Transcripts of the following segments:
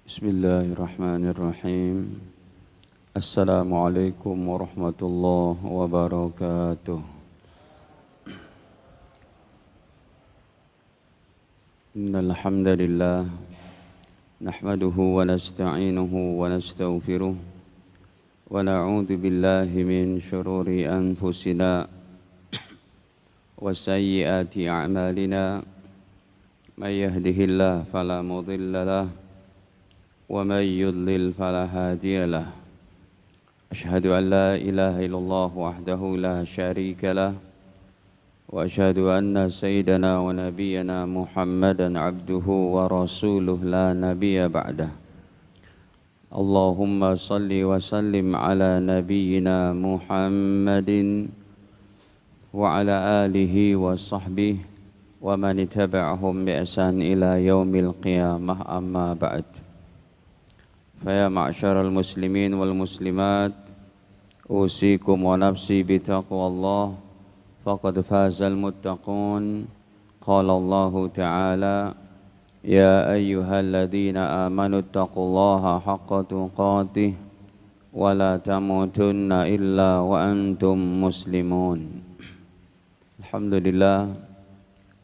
Bismillahirrahmanirrahim. Assalamualaikum warahmatullahi wabarakatuh. Innal hamdalillah nahmaduhu wa nasta'inuhu wa nastaghfiruh wa na'udzu billahi min shururi anfusina wa sayyiati a'malina. May yahdihillahu fala mudilla lahu ومن يضلل فلا هادي له أشهد أن لا إله إلا الله وحده لا شريك له وأشهد أن سيدنا ونبينا محمدا عبده ورسوله لا نبي بعده اللهم صل وسلم على نبينا محمد وعلى آله وصحبه ومن تبعهم بإحسان إلى يوم القيامة أما بعد. فيا معشر المسلمين والمسلمات أوصيكم ونفسي بتقوى الله فقد فاز المتقون. قال الله تعالى يا أيها الذين آمنوا اتقوا الله حق تقاته ولا تموتن إلا وأنتم مسلمون. Alhamdulillah,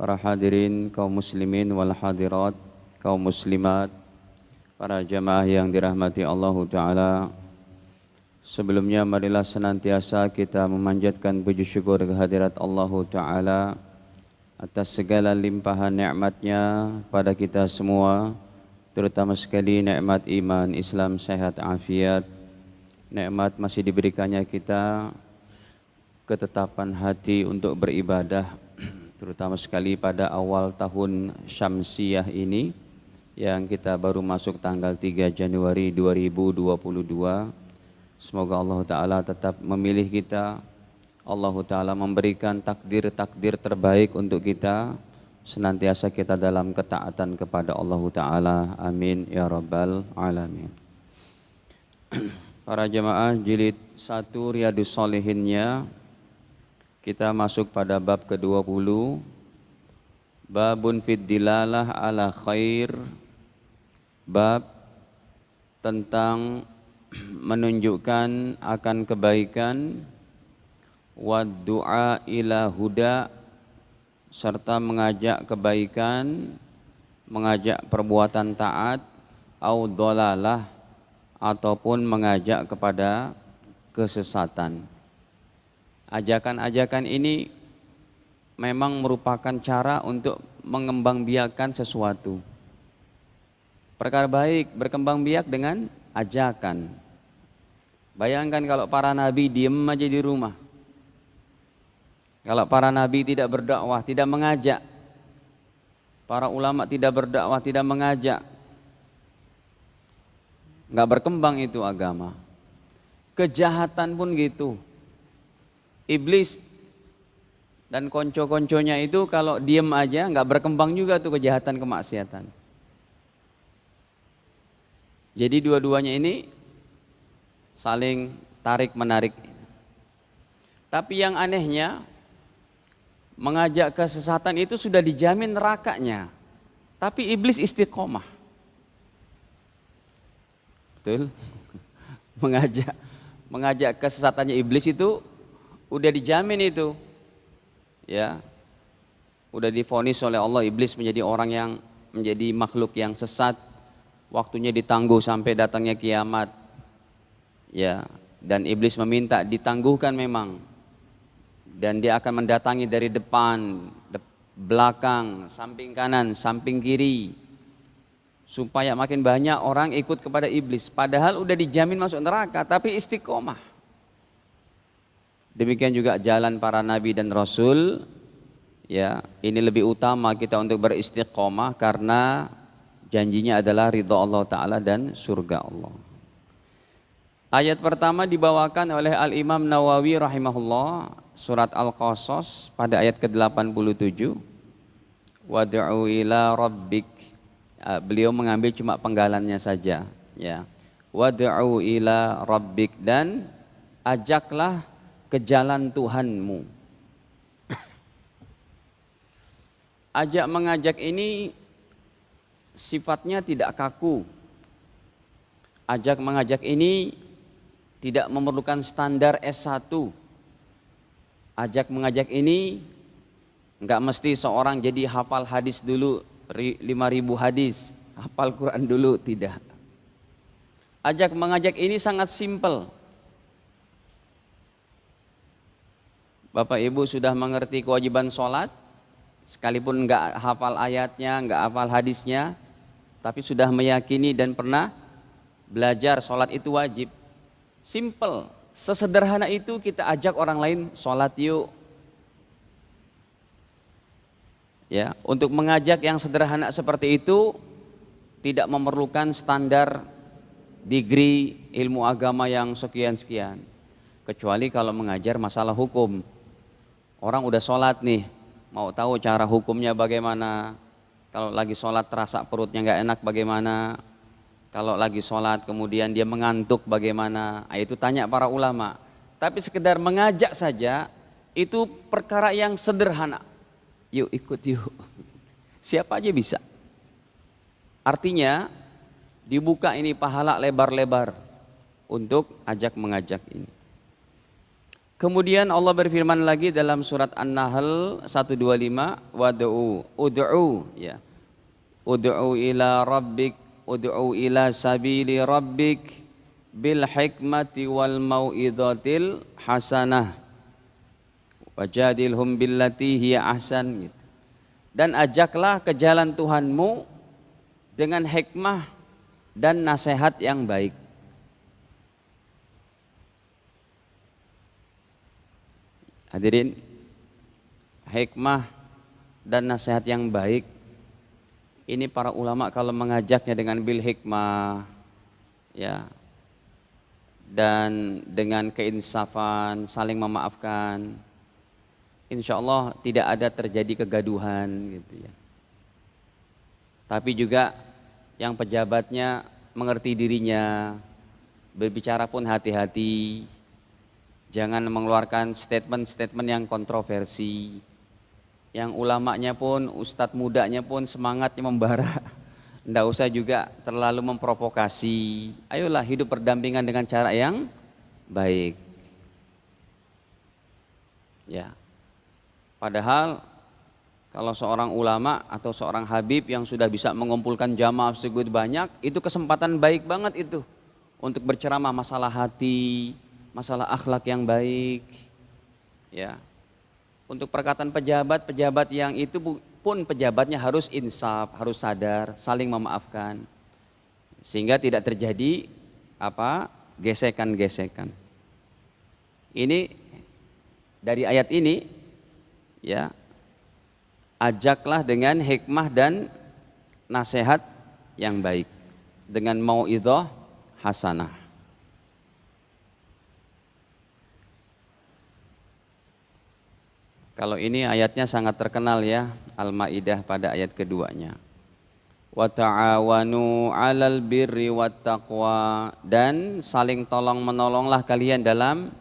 para hadirin kaum muslimin wal hadirat, kaum muslimat, para jamaah yang dirahmati Allah Ta'ala. Sebelumnya marilah senantiasa kita memanjatkan puji syukur kehadirat Allah Ta'ala atas segala limpahan nikmatnya pada kita semua, terutama sekali nikmat iman, Islam, sehat, afiat, nikmat masih diberikannya kita ketetapan hati untuk beribadah, terutama sekali pada awal tahun Syamsiyah ini yang kita baru masuk tanggal 3 Januari 2022. Semoga Allah Ta'ala tetap memilih kita. Allah Ta'ala memberikan takdir-takdir terbaik untuk kita. Senantiasa kita dalam ketaatan kepada Allah Ta'ala. Amin ya rabbal alamin. Para jemaah, jilid 1 Riyadhus Shalihinnya, kita masuk pada bab ke-20. Babun fid dilalah ala khair. Bab tentang menunjukkan akan kebaikan, wa du'a ila huda, serta mengajak kebaikan, mengajak perbuatan taat, au dhalalah, ataupun mengajak kepada kesesatan. Ajakan-ajakan ini memang merupakan cara untuk mengembangbiakkan sesuatu. Perkara baik berkembang biak dengan ajakan. Bayangkan kalau para nabi diem aja di rumah. Kalau para nabi tidak berdakwah, tidak mengajak. Para ulama tidak berdakwah, tidak mengajak. Enggak berkembang itu agama. Kejahatan pun gitu. Iblis dan konco-konconya itu kalau diem aja enggak berkembang juga tuh kejahatan, kemaksiatan. Jadi dua-duanya ini saling tarik-menarik. Tapi yang anehnya, mengajak kesesatan itu sudah dijamin nerakanya. Tapi iblis istiqomah. Betul? Mengajak kesesatannya iblis itu udah dijamin itu. Ya. Udah divonis oleh Allah, iblis menjadi orang yang menjadi makhluk yang sesat. Waktunya ditangguh sampai datangnya kiamat. Ya, dan iblis meminta ditangguhkan memang. Dan dia akan mendatangi dari depan, belakang, samping kanan, samping kiri. Supaya makin banyak orang ikut kepada iblis. Padahal udah dijamin masuk neraka, tapi istiqomah. Demikian juga jalan para nabi dan rasul. Ya, ini lebih utama kita untuk beristiqomah karena janjinya adalah ridha Allah Ta'ala dan surga Allah. Ayat pertama dibawakan oleh Al-Imam Nawawi rahimahullah, surat Al-Qasas pada ayat ke-87. Wad'u ila rabbik. Beliau mengambil cuma penggalannya saja. Ya. Wad'u ila rabbik, dan ajaklah ke jalan Tuhanmu. Ajak mengajak ini sifatnya tidak kaku, ajak mengajak ini tidak memerlukan standar S1. Ajak mengajak ini enggak mesti seorang jadi hafal hadis dulu 5.000 hadis, hafal Quran dulu, tidak. Ajak mengajak ini sangat simpel. Bapak Ibu sudah mengerti kewajiban sholat, sekalipun enggak hafal ayatnya, enggak hafal hadisnya, tapi sudah meyakini dan pernah belajar sholat itu wajib. Simple, sesederhana itu kita ajak orang lain sholat yuk. Ya, untuk mengajak yang sederhana seperti itu tidak memerlukan standar degree ilmu agama yang sekian-sekian. Kecuali kalau mengajar masalah hukum. Orang udah sholat nih, mau tahu cara hukumnya bagaimana. Kalau lagi sholat terasa perutnya nggak enak bagaimana. Kalau lagi sholat kemudian dia mengantuk bagaimana. Itu tanya para ulama. Tapi sekedar mengajak saja itu perkara yang sederhana. Yuk ikut yuk. Siapa aja bisa. Artinya dibuka ini pahala lebar-lebar untuk ajak mengajak ini. Kemudian Allah berfirman lagi dalam surat An-Nahl 125, ud'u ya. Ud'u ila rabbik, ud'u ila sabili rabbik bil hikmati wal mau'izatil hasanah. Wajadilhum billati hiya ahsan gitu. Dan ajaklah ke jalan Tuhanmu dengan hikmah dan nasihat yang baik. Hadirin, hikmah dan nasihat yang baik ini para ulama kalau mengajaknya dengan bil hikmah ya, dan dengan keinsafan, saling memaafkan, insya Allah tidak ada terjadi kegaduhan gitu ya. Tapi juga yang pejabatnya mengerti dirinya, berbicara pun hati-hati, jangan mengeluarkan statement-statement yang kontroversi. Yang ulamanya pun, ustadz mudanya pun semangatnya membara, ndak usah juga terlalu memprovokasi. Ayolah hidup berdampingan dengan cara yang baik. Ya. Padahal kalau seorang ulama atau seorang habib yang sudah bisa mengumpulkan jamaah segitu banyak, itu kesempatan baik banget itu untuk berceramah masalah hati, masalah akhlak yang baik. Ya. Untuk perkataan pejabat yang itu pun pejabatnya harus insaf, harus sadar, saling memaafkan. Sehingga tidak terjadi gesekan-gesekan. Ini dari ayat ini ya, ajaklah dengan hikmah dan nasihat yang baik, dengan mau'idhah hasanah. Kalau ini ayatnya sangat terkenal ya, Al-Maidah pada ayat keduanya. Wa ta'awanu 'alal birri wat taqwa, dan saling tolong menolonglah kalian dalam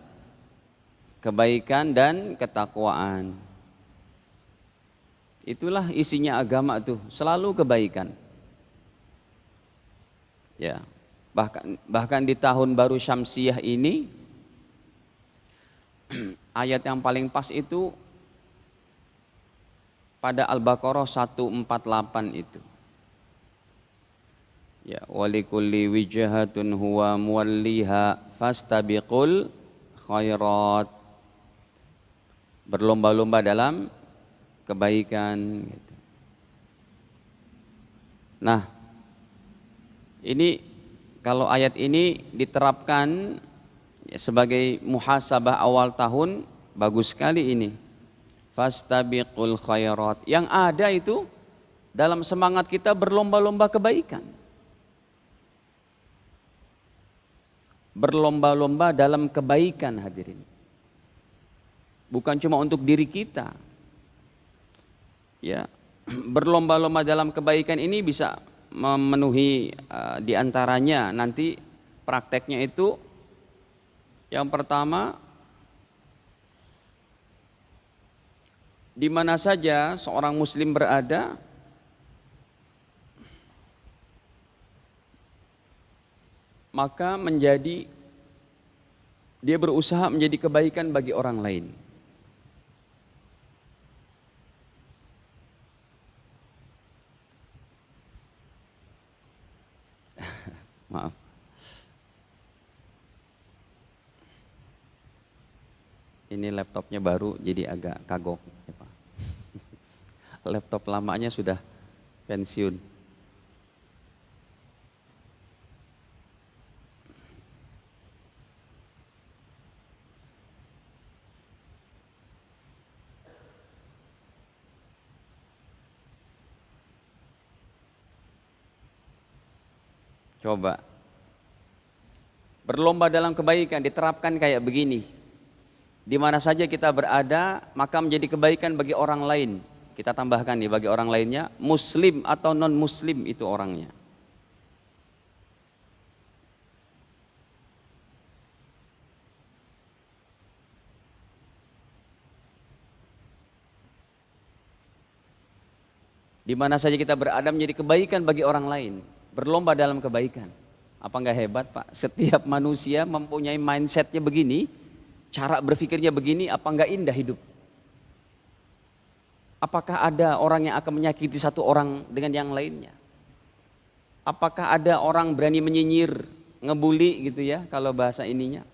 kebaikan dan ketakwaan. Itulah isinya agama tuh, selalu kebaikan. Ya. Bahkan di tahun baru Syamsiyah ini ayat yang paling pas itu pada Al-Baqarah 148 itu. Ya, walikulli wijhatun huwa muwalliha fastabiqul khairat. Berlomba-lomba dalam kebaikan gitu. Nah, ini kalau ayat ini diterapkan sebagai muhasabah awal tahun, bagus sekali ini. Fastabiqul khairat. Yang ada itu dalam semangat kita berlomba-lomba kebaikan. Berlomba-lomba dalam kebaikan, hadirin. Bukan cuma untuk diri kita. Ya, berlomba-lomba dalam kebaikan ini bisa memenuhi diantaranya nanti prakteknya itu yang pertama, di mana saja seorang muslim berada, maka dia berusaha menjadi kebaikan bagi orang lain. Maaf. Ini laptopnya baru jadi agak kagok. Laptop lamanya sudah pensiun. Coba berlomba dalam kebaikan diterapkan kayak begini. Di mana saja kita berada, maka menjadi kebaikan bagi orang lain. Kita tambahkan nih, bagi orang lainnya, muslim atau non muslim itu orangnya. Di mana saja kita berada menjadi kebaikan bagi orang lain. Berlomba dalam kebaikan. Apa enggak hebat, Pak? Setiap manusia mempunyai mindsetnya begini, cara berpikirnya begini, apa enggak indah hidup? Apakah ada orang yang akan menyakiti satu orang dengan yang lainnya? Apakah ada orang berani menyinyir, ngebully gitu ya, kalau bahasa ininya?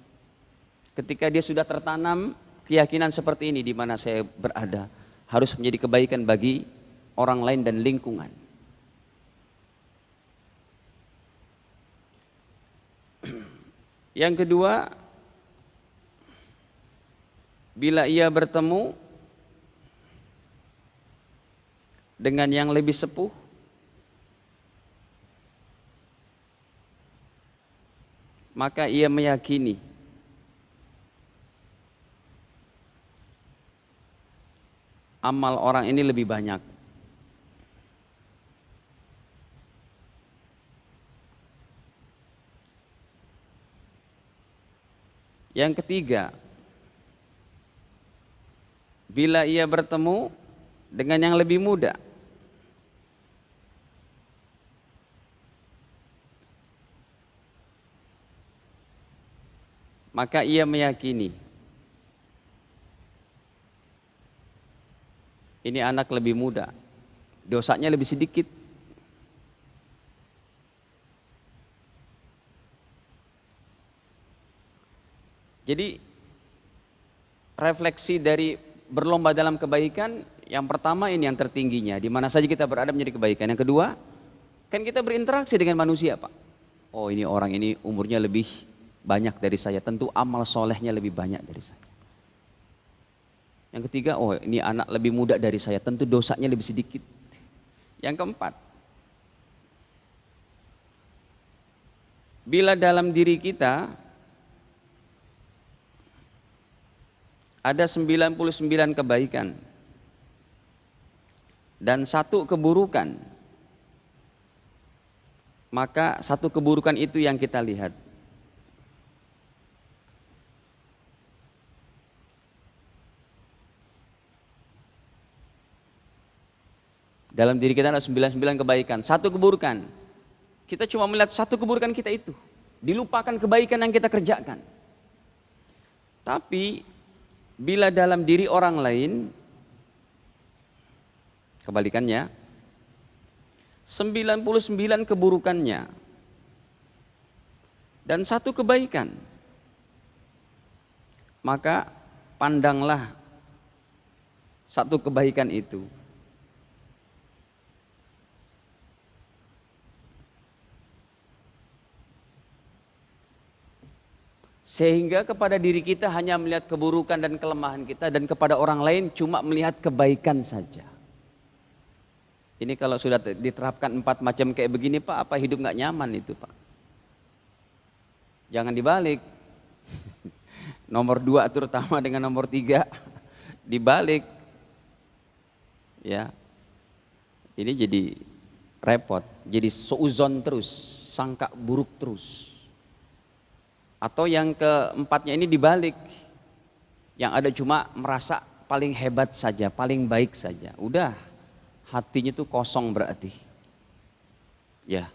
Ketika dia sudah tertanam keyakinan seperti ini, di mana saya berada, harus menjadi kebaikan bagi orang lain dan lingkungan. Yang kedua, bila ia bertemu dengan yang lebih sepuh, maka ia meyakini amal orang ini lebih banyak. Yang ketiga, bila ia bertemu dengan yang lebih muda, maka ia meyakini ini anak lebih muda, dosanya lebih sedikit. Jadi refleksi dari berlomba dalam kebaikan, yang pertama ini yang tertingginya, di mana saja kita berada menjadi kebaikan. Yang kedua, kan kita berinteraksi dengan manusia, Pak. Oh, ini orang ini umurnya lebih banyak dari saya, tentu amal solehnya lebih banyak dari saya. Yang ketiga, oh ini anak lebih muda dari saya, tentu dosanya lebih sedikit. Yang keempat, bila dalam diri kita ada 99 kebaikan dan 1 keburukan, maka 1 keburukan itu yang kita lihat. Dalam diri kita ada 99 kebaikan, 1 keburukan. Kita cuma melihat 1 keburukan kita itu, dilupakan kebaikan yang kita kerjakan. Tapi bila dalam diri orang lain, kebalikannya, 99 keburukannya dan 1 kebaikan, maka pandanglah 1 kebaikan itu. Sehingga kepada diri kita hanya melihat keburukan dan kelemahan kita, dan kepada orang lain cuma melihat kebaikan saja. Ini kalau sudah diterapkan 4 macam kayak begini, Pak, apa hidup nggak nyaman itu, Pak? Jangan dibalik. Nomor 2 terutama dengan nomor 3 dibalik. Ya. Ini jadi repot, jadi suuzon terus, sangka buruk terus. Atau yang keempatnya ini dibalik, yang ada cuma merasa paling hebat saja, paling baik saja. Udah, hatinya tuh kosong berarti. Ya,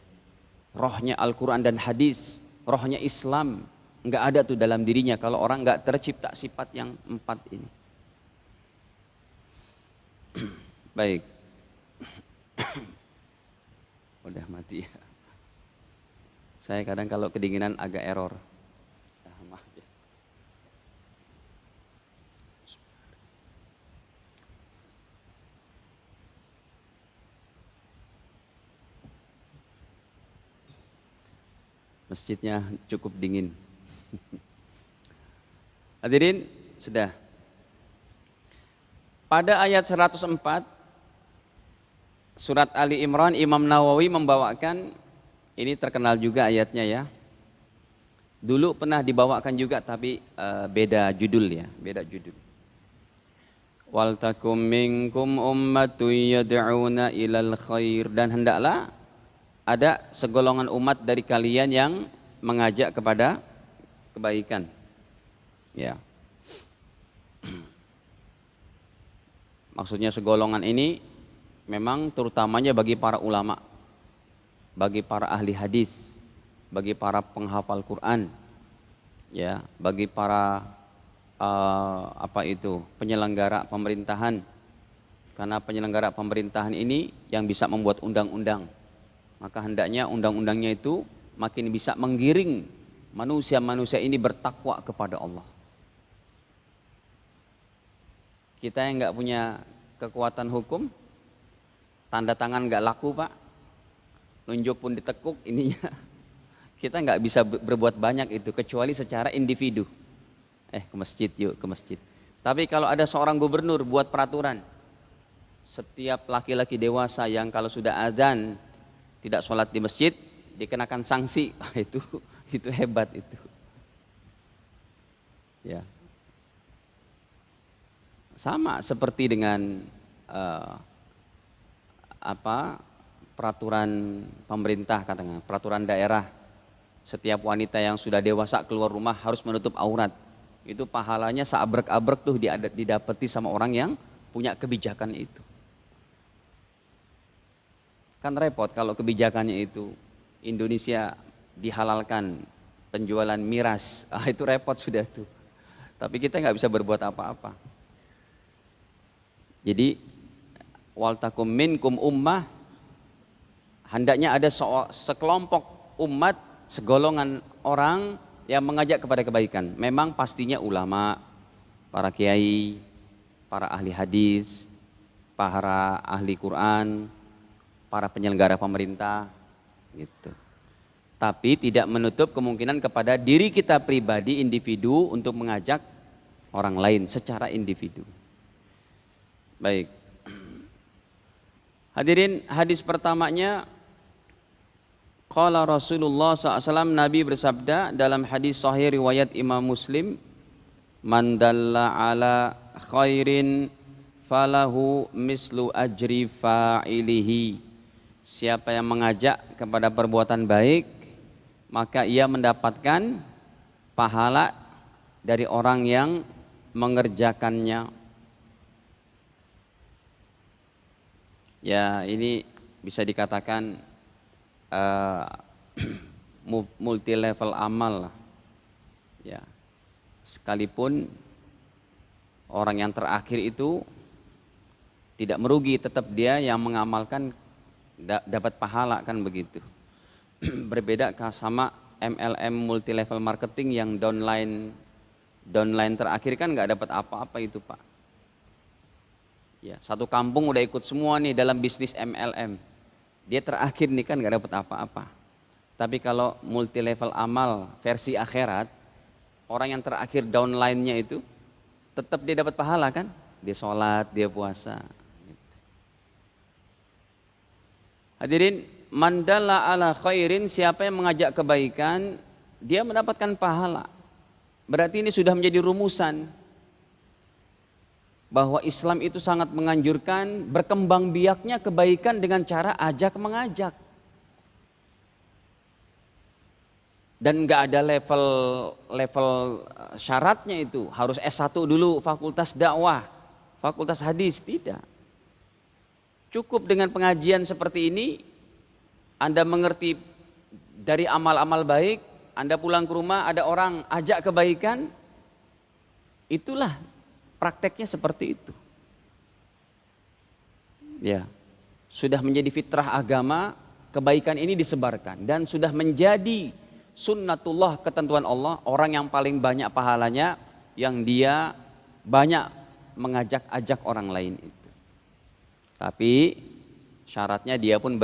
rohnya Al-Quran dan hadis rohnya Islam. Nggak ada tuh dalam dirinya kalau orang nggak tercipta sifat yang 4 ini. Baik. Udah mati ya. Saya kadang kalau kedinginan agak error. Maaf ya. Masjidnya cukup dingin. Hadirin, sudah. Pada ayat 104 surat Ali Imran, Imam Nawawi membawakan, ini terkenal juga ayatnya ya. Dulu pernah dibawakan juga tapi beda judul ya, beda judul. Wal takum minkum ummatun yad'una ilal khair, dan hendaklah ada segolongan umat dari kalian yang mengajak kepada kebaikan. Ya. Maksudnya segolongan ini memang terutamanya bagi para ulama, bagi para ahli hadis, bagi para penghafal Quran, ya, bagi para penyelenggara pemerintahan. Karena penyelenggara pemerintahan ini yang bisa membuat undang-undang, maka hendaknya undang-undangnya itu makin bisa menggiring manusia-manusia ini bertakwa kepada Allah. Kita yang nggak punya kekuatan hukum, tanda tangan nggak laku Pak, nunjuk pun ditekuk ininya, kita nggak bisa berbuat banyak itu kecuali secara individu. Ke masjid yuk, ke masjid. Tapi kalau ada seorang gubernur buat peraturan, setiap laki-laki dewasa yang kalau sudah azan tidak sholat di masjid dikenakan sanksi, itu hebat itu. Ya. Sama seperti dengan peraturan pemerintah, katakan peraturan daerah, setiap wanita yang sudah dewasa keluar rumah harus menutup aurat. Itu pahalanya seabrek-abrek tuh didapati sama orang yang punya kebijakan itu. Kan repot kalau kebijakannya itu Indonesia dihalalkan penjualan miras, itu repot sudah tuh. Tapi kita nggak bisa berbuat apa-apa. Jadi wal takum minkum ummah, hendaknya ada sekelompok umat, segolongan orang yang mengajak kepada kebaikan. Memang pastinya ulama, para kiai, para ahli hadis, para ahli Quran, para penyelenggara pemerintah gitu. Tapi tidak menutup kemungkinan kepada diri kita pribadi, individu, untuk mengajak orang lain secara individu. Baik. Hadirin, hadis pertamanya, qala Rasulullah SAW, Nabi bersabda dalam hadis sahih riwayat Imam Muslim, man dalla ala khairin falahu mislu ajri fa'ilihi. Siapa yang mengajak kepada perbuatan baik, maka ia mendapatkan pahala dari orang yang mengerjakannya. Ya, ini bisa dikatakan multi level amal lah. Ya, sekalipun orang yang terakhir itu tidak merugi, tetap dia yang mengamalkan dapat pahala, kan begitu. Berbeda sama MLM multi level marketing yang downline terakhir kan nggak dapat apa-apa itu Pak. Ya, satu kampung udah ikut semua nih dalam bisnis MLM. Dia terakhir nih kan nggak dapat apa-apa. Tapi kalau multi level amal versi akhirat, orang yang terakhir downline-nya itu tetap dia dapat pahala kan? Dia sholat, dia puasa. Hadirin, mandala ala khairin, siapa yang mengajak kebaikan, dia mendapatkan pahala. Berarti ini sudah menjadi rumusan bahwa Islam itu sangat menganjurkan berkembang biaknya kebaikan dengan cara ajak mengajak. Dan nggak ada level syaratnya itu harus S1 dulu, fakultas dakwah, fakultas hadis, tidak. Cukup dengan pengajian seperti ini, Anda mengerti dari amal-amal baik, Anda pulang ke rumah ada orang ajak kebaikan, itulah prakteknya seperti itu. Ya, sudah menjadi fitrah agama, kebaikan ini disebarkan dan sudah menjadi sunnatullah, ketentuan Allah, orang yang paling banyak pahalanya yang dia banyak mengajak-ajak orang lain itu. Tapi syaratnya dia pun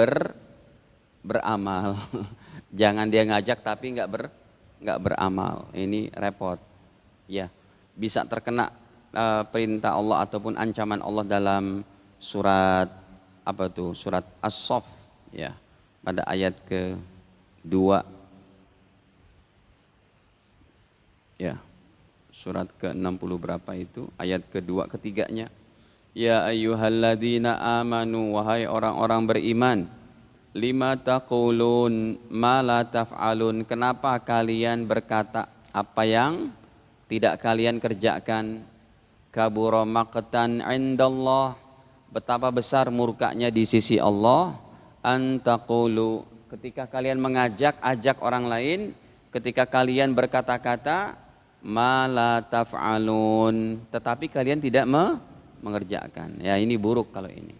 beramal. Jangan dia ngajak tapi nggak beramal. Ini repot. Ya, bisa terkena perintah Allah ataupun ancaman Allah dalam surat apa tuh? Surat As-Saff ya. Pada ayat ke-2. Ya. Surat ke-60 berapa itu? Ayat kedua ketiganya. Ya ayyuhalladzina amanu, wahai orang-orang beriman, lima taqulun ma la taf'alun, kenapa kalian berkata apa yang tidak kalian kerjakan? Kabura maqtan 'indallah, betapa besar murkanya di sisi Allah. An taqulu, ketika kalian ajak orang lain, ketika kalian berkata-kata ma la taf'alun, tetapi kalian tidak mengerjakan. Ya, ini buruk kalau ini.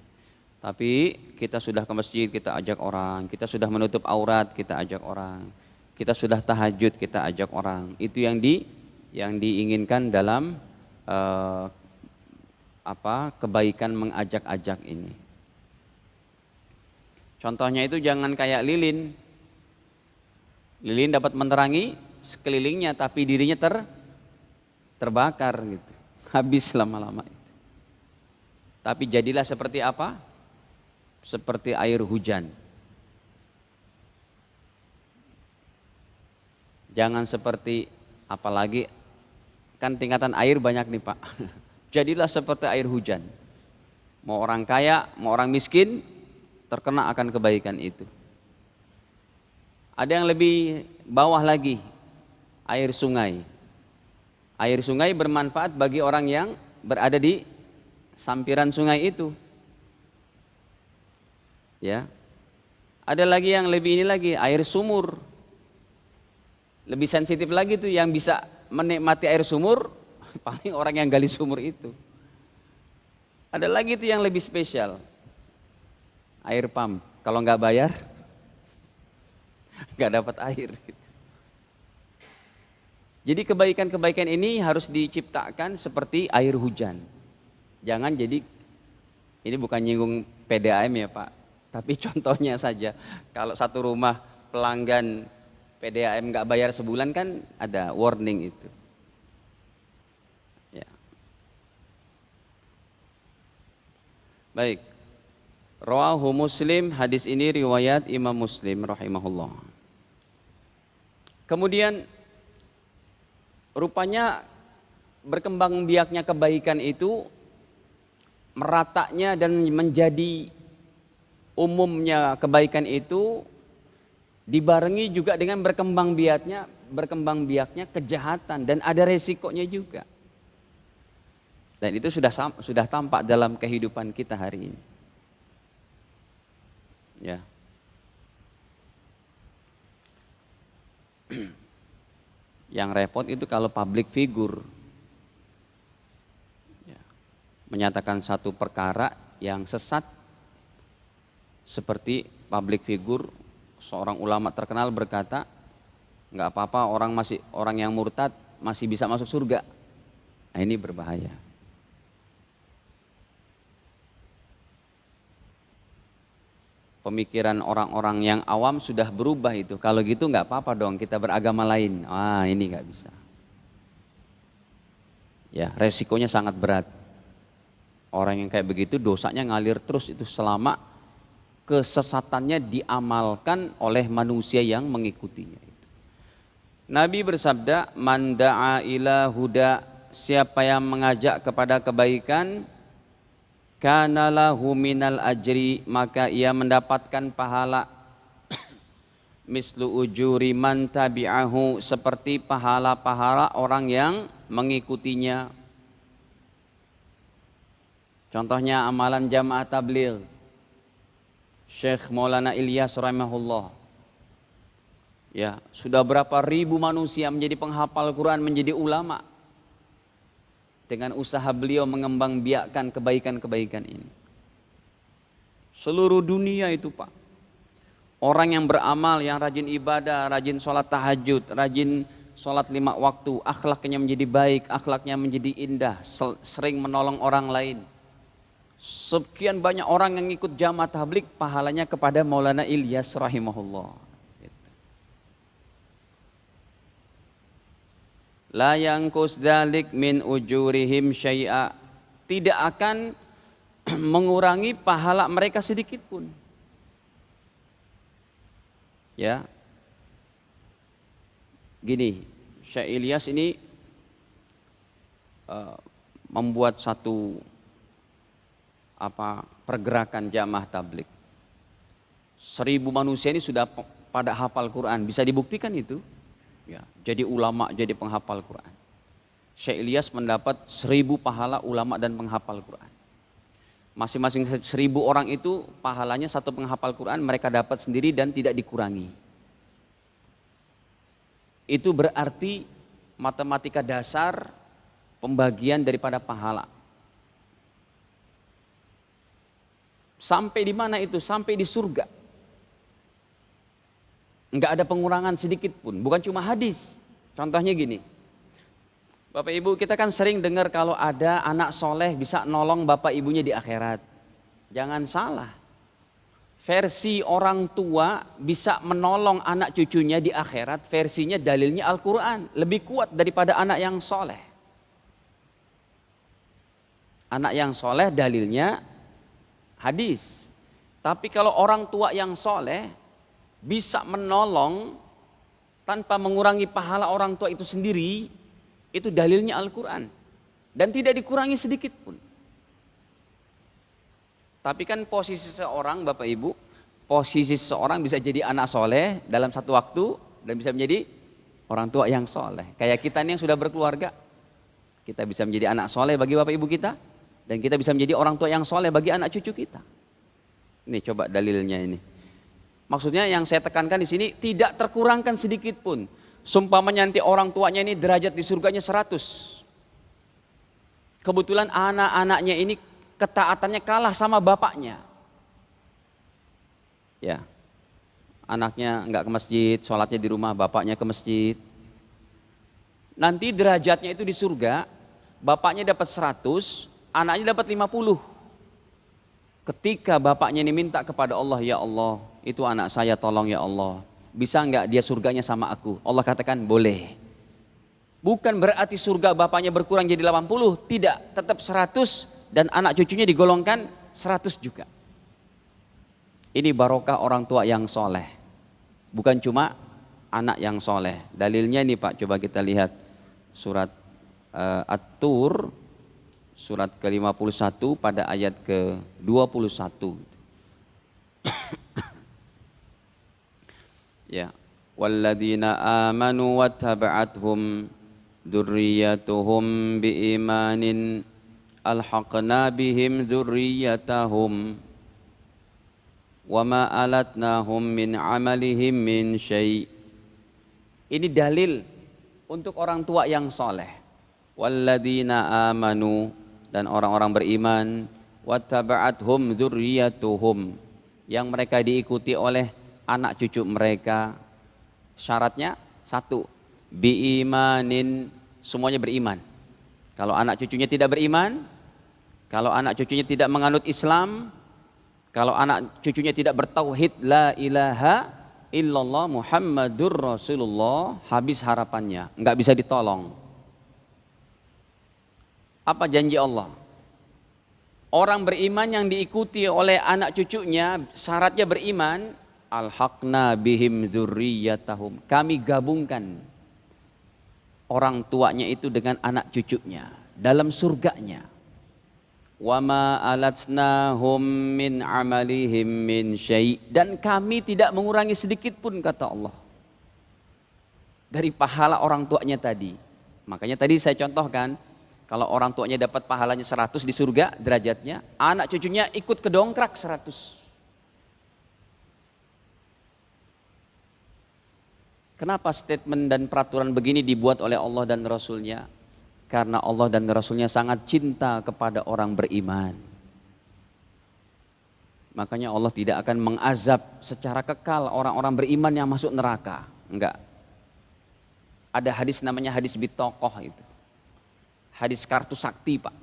Tapi kita sudah ke masjid, kita ajak orang. Kita sudah menutup aurat, kita ajak orang. Kita sudah tahajud, kita ajak orang. Itu yang diinginkan dalam kebaikan mengajak-ajak ini. Contohnya itu jangan kayak lilin. Lilin dapat menerangi sekelilingnya, tapi dirinya terbakar gitu. Habis lama-lama itu. Tapi jadilah seperti apa? Seperti air hujan. Jangan seperti, apalagi kan tingkatan air banyak nih Pak. Jadilah seperti air hujan. Mau orang kaya, mau orang miskin, terkena akan kebaikan itu. Ada yang lebih bawah lagi, air sungai. Air sungai bermanfaat bagi orang yang berada di sampiran sungai itu. Ya. Ada lagi yang lebih ini lagi, air sumur. Lebih sensitif lagi tuh, yang bisa menikmati air sumur paling orang yang gali sumur itu. Ada lagi tuh yang lebih spesial, air pump. Kalau nggak bayar nggak dapat air. Jadi kebaikan-kebaikan ini harus diciptakan seperti air hujan. Jangan jadi, ini bukan nyinggung PDAM ya Pak, tapi contohnya saja, kalau satu rumah pelanggan PDAM nggak bayar sebulan kan ada warning itu. Ya. Baik. Rawahu Muslim, hadis ini riwayat Imam Muslim rahimahullah. Kemudian rupanya berkembang biaknya kebaikan itu, meratanya dan menjadi umumnya kebaikan itu dibarengi juga dengan berkembang biaknya kejahatan, dan ada resikonya juga. Dan itu sudah tampak dalam kehidupan kita hari ini. Ya. Yang repot itu kalau public figure ya, menyatakan satu perkara yang sesat, seperti public figure seorang ulama terkenal berkata, nggak apa-apa orang yang murtad masih bisa masuk surga. Nah, ini berbahaya. Pemikiran orang-orang yang awam sudah berubah itu. Kalau gitu nggak apa-apa dong kita beragama lain. Ini nggak bisa. Ya, resikonya sangat berat. Orang yang kayak begitu dosanya ngalir terus itu selama kesesatannya diamalkan oleh manusia yang mengikutinya. Nabi bersabda, man da'a ila huda, siapa yang mengajak kepada kebaikan, kana lahu minal ajri, maka ia mendapatkan pahala mislu ujuri man tabi'ahu, seperti pahala-pahala orang yang mengikutinya. Contohnya amalan jamaah tabligh Syekh Maulana Ilyas rahimahullah. Ya, sudah berapa ribu manusia menjadi penghafal Quran, menjadi ulama. Dengan usaha beliau mengembangbiakkan kebaikan-kebaikan ini. Seluruh dunia itu Pak. Orang yang beramal, yang rajin ibadah, rajin sholat tahajud, rajin sholat 5 waktu, akhlaknya menjadi baik, akhlaknya menjadi indah, sering menolong orang lain. Sekian banyak orang yang ikut jamaah tabligh, pahalanya kepada Maulana Ilyas rahimahullah. La yangkus dalik min ujurihim syai'a, tidak akan mengurangi pahala mereka sedikit pun. Ya, gini, Syekh Ilyas ini membuat satu pergerakan jamaah tabligh. 1000 manusia ini sudah pada hafal Quran, bisa dibuktikan itu. Ya, jadi ulama, jadi penghafal Quran. Syekh Ilyas mendapat 1000 pahala ulama dan penghafal Quran. Masing-masing 1000 orang itu pahalanya satu penghafal Quran mereka dapat sendiri dan tidak dikurangi. Itu berarti matematika dasar pembagian daripada pahala. Sampai di mana itu? Sampai di surga. Enggak ada pengurangan sedikit pun, bukan cuma hadis. Contohnya gini, Bapak Ibu kita kan sering dengar kalau ada anak soleh bisa nolong bapak ibunya di akhirat. Jangan salah, versi orang tua bisa menolong anak cucunya di akhirat, versinya dalilnya Al-Quran, lebih kuat daripada anak yang soleh. Anak yang soleh dalilnya hadis. Tapi kalau orang tua yang soleh bisa menolong tanpa mengurangi pahala orang tua itu sendiri, itu dalilnya Al-Quran dan tidak dikurangi sedikit pun. Tapi kan posisi seorang Bapak Ibu, posisi seorang bisa jadi anak soleh dalam satu waktu dan bisa menjadi orang tua yang soleh. Kayak kita nih yang sudah berkeluarga, kita bisa menjadi anak soleh bagi Bapak Ibu kita dan kita bisa menjadi orang tua yang soleh bagi anak cucu kita. Ini coba dalilnya ini. Maksudnya yang saya tekankan di sini tidak terkurangkan sedikit pun. Sumpamanya nanti orang tuanya ini derajat di surganya 100. Kebetulan anak-anaknya ini ketaatannya kalah sama bapaknya. Ya, anaknya enggak ke masjid, sholatnya di rumah, bapaknya ke masjid. Nanti derajatnya itu di surga, bapaknya dapat 100, anaknya dapat 50. Ketika bapaknya ini minta kepada Allah, ya Allah, itu anak saya tolong ya Allah. Bisa enggak dia surganya sama aku? Allah katakan boleh. Bukan berarti surga bapaknya berkurang jadi 80, tidak, tetap 100 dan anak cucunya digolongkan 100 juga. Ini barokah orang tua yang soleh. Bukan cuma anak yang soleh. Dalilnya ini Pak, coba kita lihat surat At-Tur, surat ke-51 pada ayat ke-21. Ya, walladzina amanu wattaba'athum dzurriyyatuhum biimanin alhaqna bihim dzurriyyatahum wama alatnahum min amalihim min syai'. Ini dalil untuk orang tua yang soleh. Walladzina amanu, dan orang-orang beriman, wattaba'athum dzurriyyatuhum, yang mereka diikuti oleh anak cucu mereka. Syaratnya satu, biimanin, semuanya beriman. Kalau anak cucunya tidak beriman, kalau anak cucunya tidak menganut Islam, kalau anak cucunya tidak bertauhid la ilaha illallah Muhammadur Rasulullah, habis harapannya, enggak bisa ditolong. Apa janji Allah? Orang beriman yang diikuti oleh anak cucunya, syaratnya beriman, alhaqna bihim dzurriyyatahum, kami gabungkan orang tuanya itu dengan anak cucunya dalam surganya. Wama alatsnahum min amalihim min syai', dan kami tidak mengurangi sedikit pun, kata Allah, dari pahala orang tuanya tadi. Makanya tadi saya contohkan, kalau orang tuanya dapat pahalanya 100 di surga derajatnya, anak cucunya ikut kedongkrak 100. Kenapa statement dan peraturan begini dibuat oleh Allah dan Rasulnya? Karena Allah dan Rasulnya sangat cinta kepada orang beriman. Makanya Allah tidak akan mengazab secara kekal orang-orang beriman yang masuk neraka. Enggak. Ada hadis namanya hadis bitokoh itu. Hadis kartu sakti, Pak.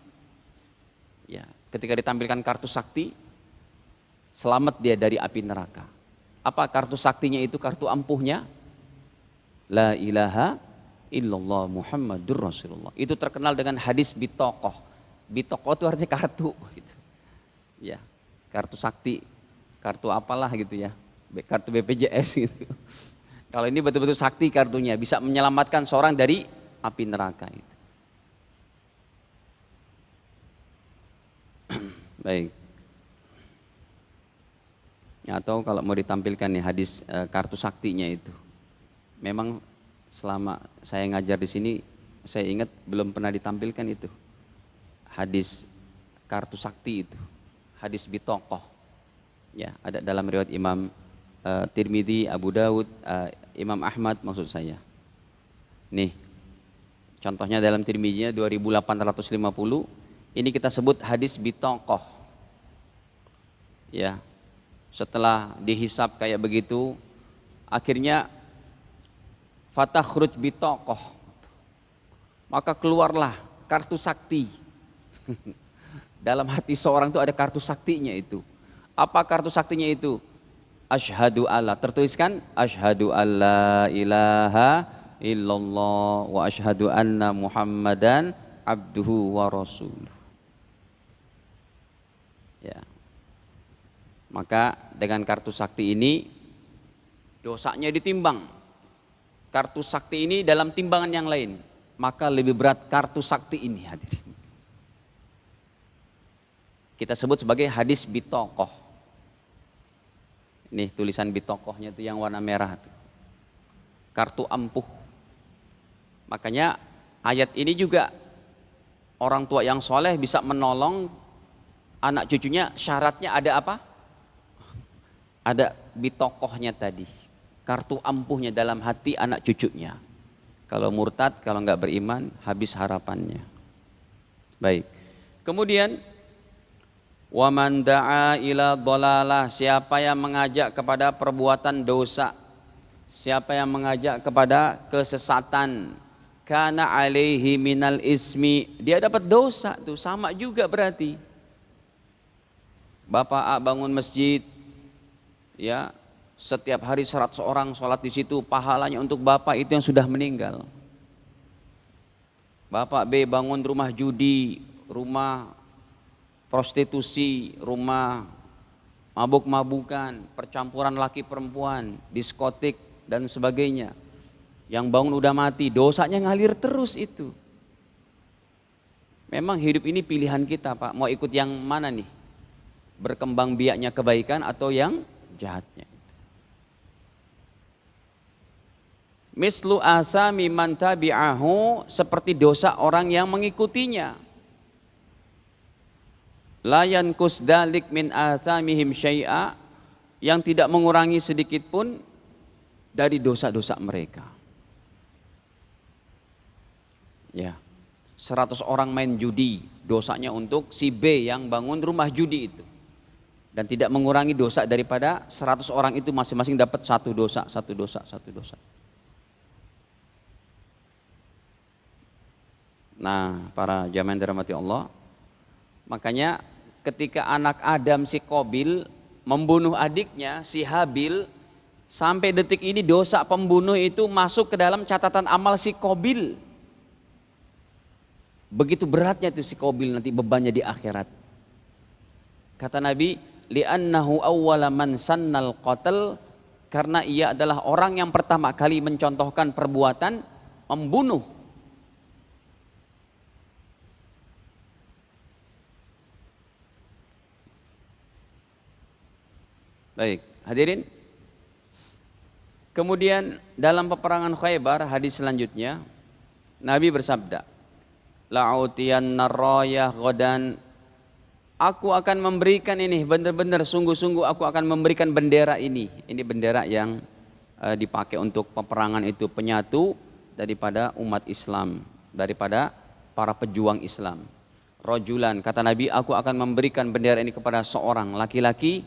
Ya, ketika ditampilkan kartu sakti, selamat dia dari api neraka. Apa kartu saktinya itu? Kartu ampuhnya La ilaha illallah Muhammadur Rasulullah. Itu terkenal dengan hadis bitokoh. Bitokoh itu artinya kartu gitu. Ya, kartu sakti, kartu apalah gitu ya, kartu BPJS gitu. Kalau ini betul-betul sakti kartunya, bisa menyelamatkan seorang dari api neraka itu. Baik. Atau kalau mau ditampilkan nih hadis kartu saktinya itu. Memang selama saya ngajar di sini, saya ingat belum pernah ditampilkan itu. Hadis kartu sakti itu, hadis bitokoh. Ya, ada dalam riwayat Imam Tirmidzi, Abu Daud, Imam Ahmad maksud saya. Nih, contohnya dalam Tirmidzi 2850, ini kita sebut hadis bitokoh. Ya, setelah dihisap kayak begitu, akhirnya fatakhruj bitokoh, maka keluarlah kartu sakti. Dalam hati seorang itu ada kartu saktinya itu. Apa kartu saktinya itu? Asyhadu alla, tertuliskan asyhadu alla ilaha illallah wa asyhadu anna Muhammadan abduhu wa rasuluh. Ya. Maka dengan kartu sakti ini dosanya ditimbang. Kartu sakti ini dalam timbangan yang lain, maka lebih berat kartu sakti ini, hadirin. Kita sebut sebagai hadis bitokoh. Ini tulisan bitokohnya itu yang warna merah itu. Kartu ampuh. Makanya ayat ini juga orang tua yang soleh bisa menolong anak cucunya, syaratnya ada apa? Ada bitokohnya tadi. Kartu ampuhnya dalam hati anak cucunya. Kalau murtad, kalau nggak beriman, habis harapannya. Baik. Kemudian wa man da'a ila dhalalah, siapa yang mengajak kepada perbuatan dosa, siapa yang mengajak kepada kesesatan, kana alaihi minal ismi, dia dapat dosa tuh, sama juga berarti. Bapak A bangun masjid, ya, setiap hari 100 orang sholat di situ, pahalanya untuk bapak itu yang sudah meninggal. Bapak B bangun rumah judi, rumah prostitusi, rumah mabuk-mabukan, percampuran laki perempuan, diskotik dan sebagainya. Yang bangun udah mati, dosanya ngalir terus itu. Memang hidup ini pilihan kita, Pak, mau ikut yang mana nih? Berkembang biaknya kebaikan atau yang jahatnya? Mislu asami man tabi'ahu, seperti dosa orang yang mengikutinya. La yankus dalik min athamihim syai'a, yang tidak mengurangi sedikit pun dari dosa-dosa mereka. Ya, 100 orang main judi, dosanya untuk si B yang bangun rumah judi itu. Dan tidak mengurangi dosa daripada 100 orang itu, masing-masing dapat satu dosa, satu dosa, satu dosa. Nah, para jamaah yang dirahmati Allah, makanya ketika anak Adam si Qabil membunuh adiknya si Habil, sampai detik ini dosa pembunuh itu masuk ke dalam catatan amal si Qabil. Begitu beratnya itu si Qabil nanti bebannya di akhirat. Kata Nabi, li'annahu awwala man sannal qatl, karena ia adalah orang yang pertama kali mencontohkan perbuatan membunuh. Baik, hadirin. Kemudian dalam peperangan Khaybar, hadis selanjutnya Nabi bersabda, la'utiyanna rayah ghadan, aku akan memberikan ini, benar-benar sungguh-sungguh aku akan memberikan bendera ini. Ini bendera yang dipakai untuk peperangan itu penyatu daripada umat Islam, daripada para pejuang Islam. Rajulan, kata Nabi, aku akan memberikan bendera ini kepada seorang laki-laki,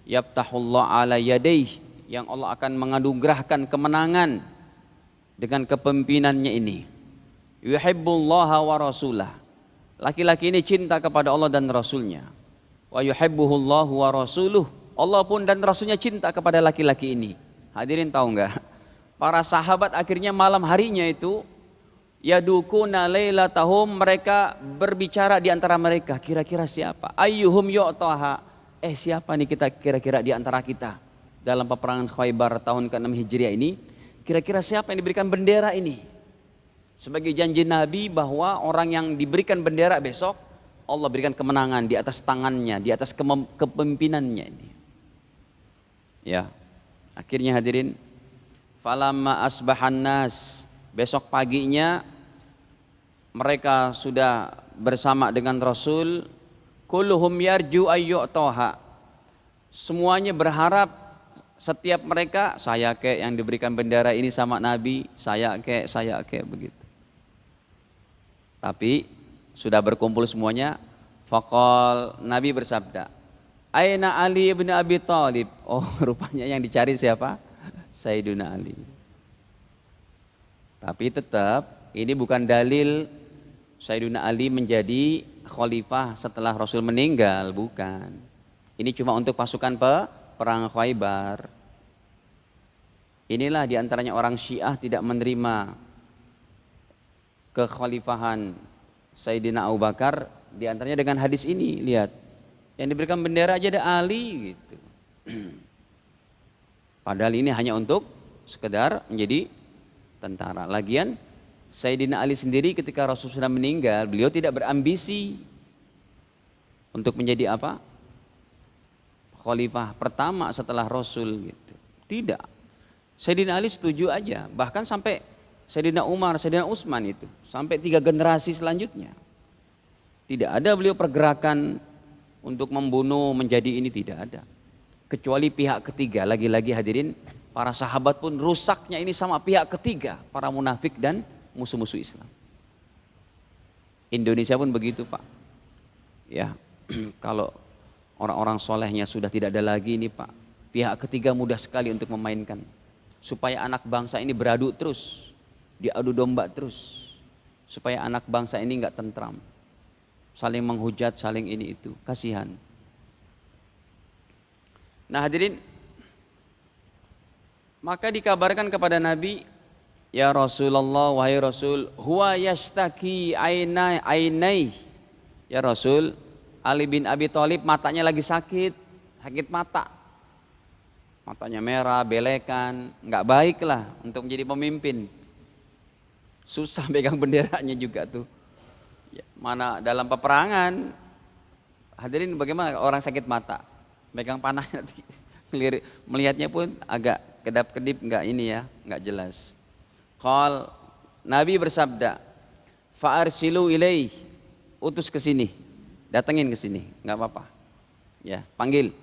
yaftahullah ala yadaih, yang Allah akan menganugerahkan kemenangan dengan kepemimpinannya ini. Yuhibbullaha wa rasulah, laki-laki ini cinta kepada Allah dan Rasulnya. Wa yuhibbuhullahu wa rasuluh, Allah pun dan Rasulnya cinta kepada laki-laki ini. Hadirin tahu enggak? Para sahabat akhirnya malam harinya itu yadukuna lailatahum, mereka berbicara di antara mereka, kira-kira siapa? Ayyuhum yu'taha, siapa nih kita kira-kira di antara kita dalam peperangan Khaybar tahun ke-6 Hijriah ini, kira-kira siapa yang diberikan bendera ini? Sebagai janji Nabi bahwa orang yang diberikan bendera besok Allah berikan kemenangan di atas tangannya, di atas kepemimpinannya ini. Ya. Akhirnya hadirin, falamma asbahan nas, besok paginya mereka sudah bersama dengan Rasul, kulluhum yarju ayyu'taha, semuanya berharap, setiap mereka, saya kek yang diberikan bendera ini sama Nabi, saya kek begitu. Tapi sudah berkumpul semuanya, faqal, Nabi bersabda, aina Ali bin Abi Thalib. Oh, rupanya yang dicari siapa? Sayyidina Ali. Tapi tetap ini bukan dalil Sayyidina Ali menjadi khalifah setelah Rasul meninggal, bukan. Ini cuma untuk pasukan perang Khaybar. Inilah diantaranya orang Syiah tidak menerima kekhalifahan Sayyidina Abu Bakar, diantaranya dengan hadis ini. Lihat, yang diberikan bendera aja ada Ali gitu. Padahal ini hanya untuk sekedar menjadi tentara. Lagian Sayyidina Ali sendiri ketika Rasul sudah meninggal, beliau tidak berambisi untuk menjadi apa? Khalifah pertama setelah Rasul gitu. Tidak. Sayyidina Ali setuju aja, bahkan sampai Sayyidina Umar, Sayyidina Utsman itu, sampai 3 generasi selanjutnya. Tidak ada beliau pergerakan untuk membunuh, menjadi ini, tidak ada. Kecuali pihak ketiga, lagi-lagi hadirin, para sahabat pun rusaknya ini sama pihak ketiga, para munafik dan musuh-musuh Islam. Indonesia pun begitu, Pak. Ya, kalau orang-orang solehnya sudah tidak ada lagi ini, Pak, pihak ketiga mudah sekali untuk memainkan, supaya anak bangsa ini beradu terus, diadu domba terus, supaya anak bangsa ini enggak tentram, saling menghujat, saling ini itu, kasihan. Nah hadirin, maka dikabarkan kepada Nabi, ya Rasulullah, wahai Rasul, huwa yashtaki ainai. Ya Rasul, Ali bin Abi Thalib matanya lagi sakit mata. Matanya merah, belekan, enggak baik lah untuk menjadi pemimpin. Susah pegang benderanya juga tuh. Ya, mana dalam peperangan, hadirin bagaimana orang sakit mata, megang panahnya, melihatnya pun agak kedap-kedip, enggak ini ya, enggak jelas. Qal, Nabi bersabda, fa'arsilu ilaih, utus ke sini, datengin ke sini, enggak apa-apa. Ya, panggil.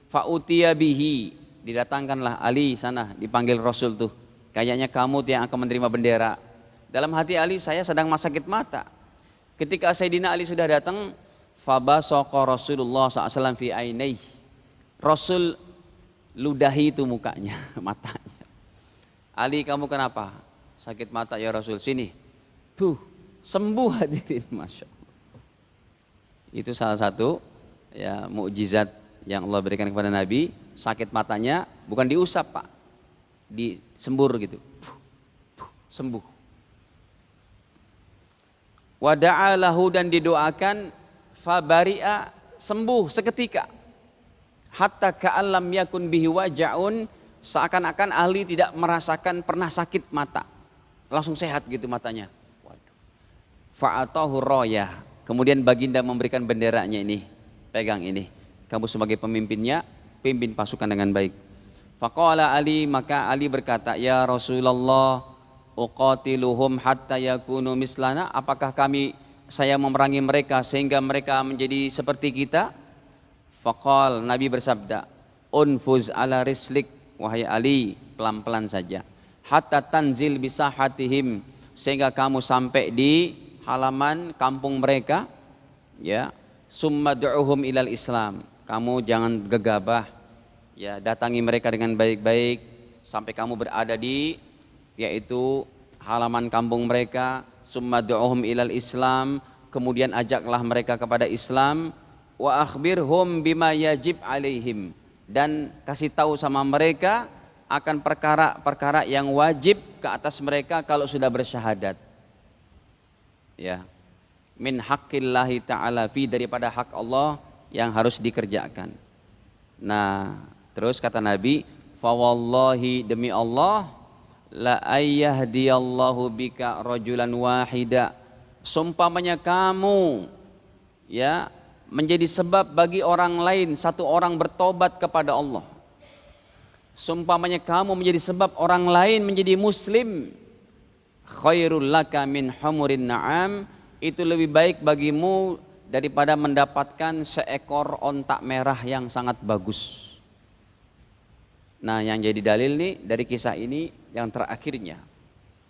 Fa'utiya bihi, didatangkanlah Ali sana, dipanggil Rasul tuh. Kayaknya kamu yang akan menerima bendera. Dalam hati Ali, saya sedang sakit mata. Ketika Sayyidina Ali sudah datang, fabasaqa Rasulullah SAW fi ainaih. Rasul ludahi itu mukanya, matanya. Ali, kamu kenapa? Sakit mata ya Rasul, sini. Sembuh hadirin, Masya Allah. Itu salah satu ya mukjizat yang Allah berikan kepada Nabi. Sakit matanya bukan diusap, Pak, disembur gitu, sembuh. Wada'alahu, dan didoakan, fabari'a, sembuh seketika. Hatta ka'allam yakun bihi waja'un, seakan-akan Ali tidak merasakan pernah sakit mata, langsung sehat gitu matanya. Fa'atahu royah, kemudian baginda memberikan benderanya ini, pegang ini, kamu sebagai pemimpinnya, pimpin pasukan dengan baik. Faqala Ali, maka Ali berkata, ya Rasulullah, uqatiluhum hatta yakunu mislana, apakah saya memerangi mereka sehingga mereka menjadi seperti kita? Faqal, Nabi bersabda, unfuz ala rislik, wahai Ali, pelan-pelan saja. Hatta tanzil bisahatihim, sehingga kamu sampai di halaman kampung mereka, ya. Summa du'uhum ilal Islam, kamu jangan gegabah, ya, datangi mereka dengan baik-baik sampai kamu berada di yaitu halaman kampung mereka. Summa du'uhum ilal Islam, kemudian ajaklah mereka kepada Islam. Wa akhbirhum bima yajib alaihim, dan kasih tahu sama mereka akan perkara-perkara yang wajib ke atas mereka kalau sudah bersyahadat, ya, min haqqillahi ta'ala fi, daripada hak Allah yang harus dikerjakan. Nah, terus kata Nabi, fa wallahi, demi Allah, la ayyahdiyallahu bika rajulan wahida, seumpamanya kamu, ya, menjadi sebab bagi orang lain, satu orang bertobat kepada Allah, seumpamanya kamu menjadi sebab orang lain menjadi muslim, khairul laka min humurin na'am, itu lebih baik bagimu daripada mendapatkan seekor onta merah yang sangat bagus. Nah, yang jadi dalil nih dari kisah ini yang terakhirnya,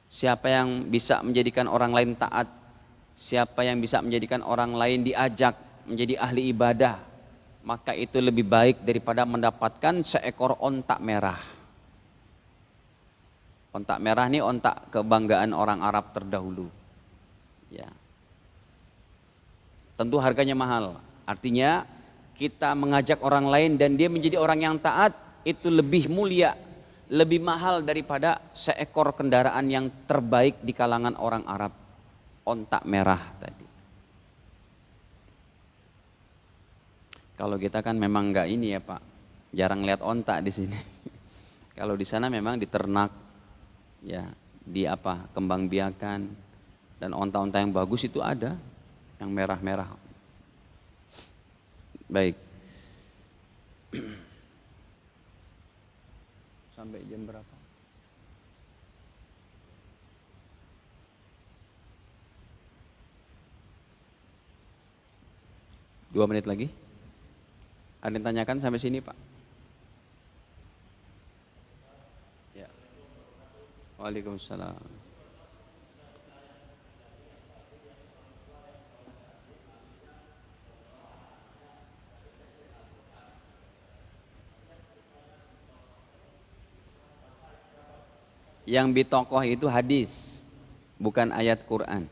siapa yang bisa menjadikan orang lain taat, siapa yang bisa menjadikan orang lain diajak menjadi ahli ibadah, maka itu lebih baik daripada mendapatkan seekor onta merah. Onta merah ini onta kebanggaan orang Arab terdahulu, ya. Tentu harganya mahal. Artinya kita mengajak orang lain dan dia menjadi orang yang taat, itu lebih mulia, lebih mahal daripada seekor kendaraan yang terbaik di kalangan orang Arab, onta merah tadi. Kalau kita kan memang enggak ini ya Pak, jarang lihat onta di sini. Kalau di sana memang diternak, ya, di apa, kembang biakan, dan onta-onta yang bagus itu ada, yang merah-merah. Baik. Sampai jam berapa? Dua menit lagi. Ada yang tanyakan sampai sini Pak? Ya. Waalaikumsalam. Yang bitokoh itu hadis, bukan ayat Quran.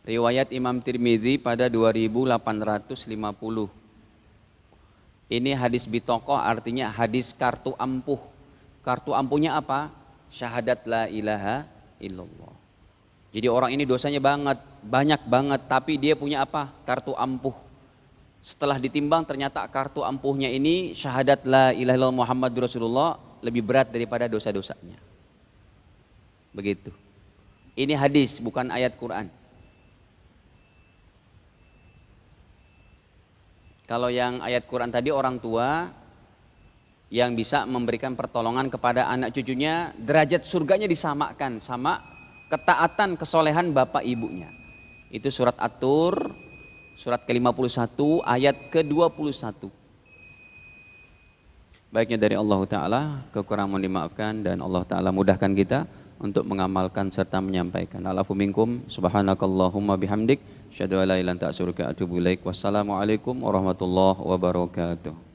Riwayat Imam Tirmidzi pada 2850. Ini hadis bitokoh artinya hadis kartu ampuh. Kartu ampuhnya apa? Syahadat la ilaha illallah. Jadi orang ini dosanya banyak banget, tapi dia punya apa? Kartu ampuh. Setelah ditimbang ternyata kartu ampuhnya ini syahadat la ilaha illallah Muhammadur Rasulullah lebih berat daripada dosa-dosanya. Begitu. Ini hadis, bukan ayat Quran. Kalau yang ayat Quran tadi orang tua yang bisa memberikan pertolongan kepada anak cucunya, derajat surganya disamakan sama ketaatan kesolehan bapak ibunya. Itu surat At-Tur, surat ke-51 ayat ke-21. Baiknya dari Allah Ta'ala, kekurangan mohon dimaafkan, dan Allah Ta'ala mudahkan kita untuk mengamalkan serta menyampaikan. Alafu minkum, subhanakallahumma bihamdik, syahadu ala ilan ta'asuruka atubu ilaik. Wassalamualaikum warahmatullahi wabarakatuh.